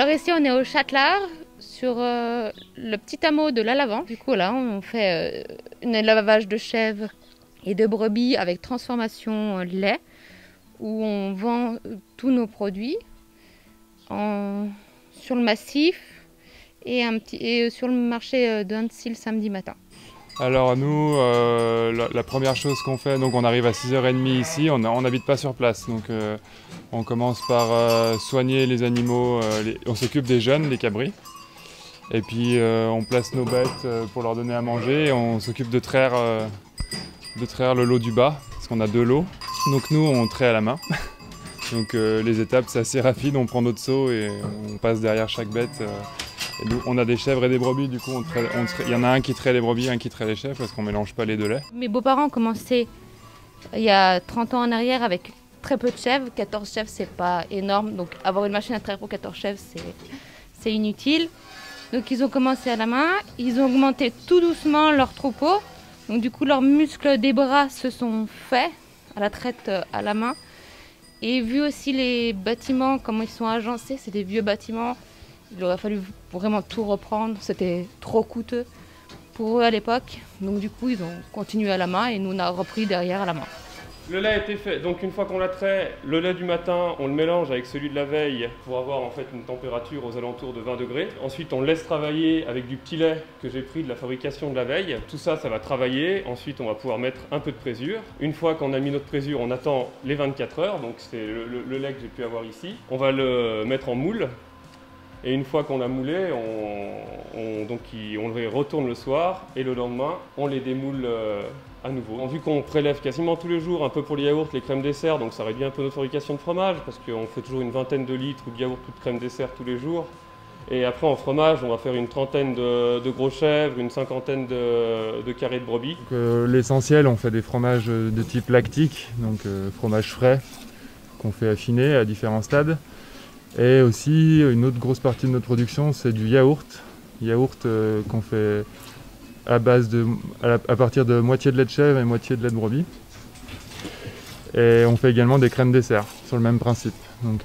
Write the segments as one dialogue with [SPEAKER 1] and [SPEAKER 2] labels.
[SPEAKER 1] Alors ici on est au Châtelard, sur le petit hameau de l'Alavant. Du coup là on fait un élevage de chèvres et de brebis avec transformation lait, où on vend tous nos produits sur le massif et sur le marché d'Annecy le samedi matin.
[SPEAKER 2] Alors nous, la première chose qu'on fait, donc on arrive à 6h30 ici, on n'habite pas sur place. Donc on commence par soigner les animaux, on s'occupe des jeunes, les cabris. Et puis on place nos bêtes pour leur donner à manger et on s'occupe de traire le lot du bas, parce qu'on a 2 lots. Donc nous, on traite à la main. Donc les étapes, c'est assez rapide, on prend notre seau et on passe derrière chaque bête. Et nous, on a des chèvres et des brebis, du coup, il y en a un qui traite les brebis, un qui traite les chèvres, parce qu'on ne mélange pas les deux laits.
[SPEAKER 1] Mes beaux-parents ont commencé il y a 30 ans en arrière avec très peu de chèvres. 14 chèvres, c'est pas énorme, donc avoir une machine à traire pour 14 chèvres, c'est inutile. Donc ils ont commencé à la main, ils ont augmenté tout doucement leur troupeau. Donc du coup, leurs muscles des bras se sont faits à la traite à la main. Et vu aussi les bâtiments, comment ils sont agencés, c'est des vieux bâtiments. Il aurait fallu vraiment tout reprendre, c'était trop coûteux pour eux à l'époque. Donc du coup, ils ont continué à la main et nous on a repris derrière à la main.
[SPEAKER 3] Le lait a été fait, donc une fois qu'on l'a trait, le lait du matin, on le mélange avec celui de la veille pour avoir en fait une température aux alentours de 20 degrés. Ensuite, on le laisse travailler avec du petit lait que j'ai pris de la fabrication de la veille. Tout ça, ça va travailler. Ensuite, on va pouvoir mettre un peu de présure. Une fois qu'on a mis notre présure, on attend les 24 heures, donc c'est le lait que j'ai pu avoir ici. On va le mettre en moule. Et une fois qu'on l'a moulé, on le retourne le soir et le lendemain, on les démoule à nouveau. Vu qu'on prélève quasiment tous les jours, un peu pour les yaourts, les crèmes dessert, donc ça réduit un peu notre fabrication de fromage parce qu'on fait toujours une vingtaine de litres de yaourt ou de crème dessert tous les jours. Et après en fromage, on va faire une trentaine de gros chèvres, une cinquantaine de carrés de brebis.
[SPEAKER 2] L'essentiel, on fait des fromages de type lactique, donc fromage frais qu'on fait affiner à différents stades. Et aussi, une autre grosse partie de notre production, c'est du yaourt. Yaourt qu'on fait à partir de moitié de lait de chèvre et moitié de lait de brebis. Et on fait également des crèmes dessert, sur le même principe. Donc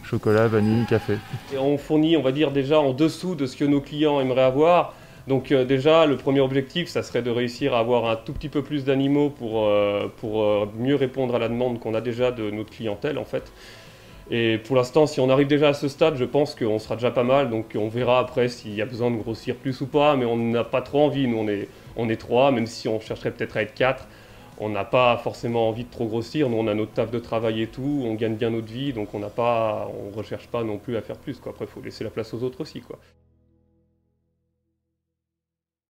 [SPEAKER 2] chocolat, vanille, café.
[SPEAKER 3] Et on fournit, on va dire, déjà en dessous de ce que nos clients aimeraient avoir. Donc déjà, le premier objectif, ça serait de réussir à avoir un tout petit peu plus d'animaux pour mieux répondre à la demande qu'on a déjà de notre clientèle, en fait. Et pour l'instant, si on arrive déjà à ce stade, je pense qu'on sera déjà pas mal. Donc on verra après s'il y a besoin de grossir plus ou pas. Mais on n'a pas trop envie. Nous, on est 3, même si on chercherait peut-être à être 4. On n'a pas forcément envie de trop grossir. Nous, on a notre taf de travail et tout. On gagne bien notre vie. Donc on ne recherche pas non plus à faire plus, quoi. Après, il faut laisser la place aux autres aussi, quoi.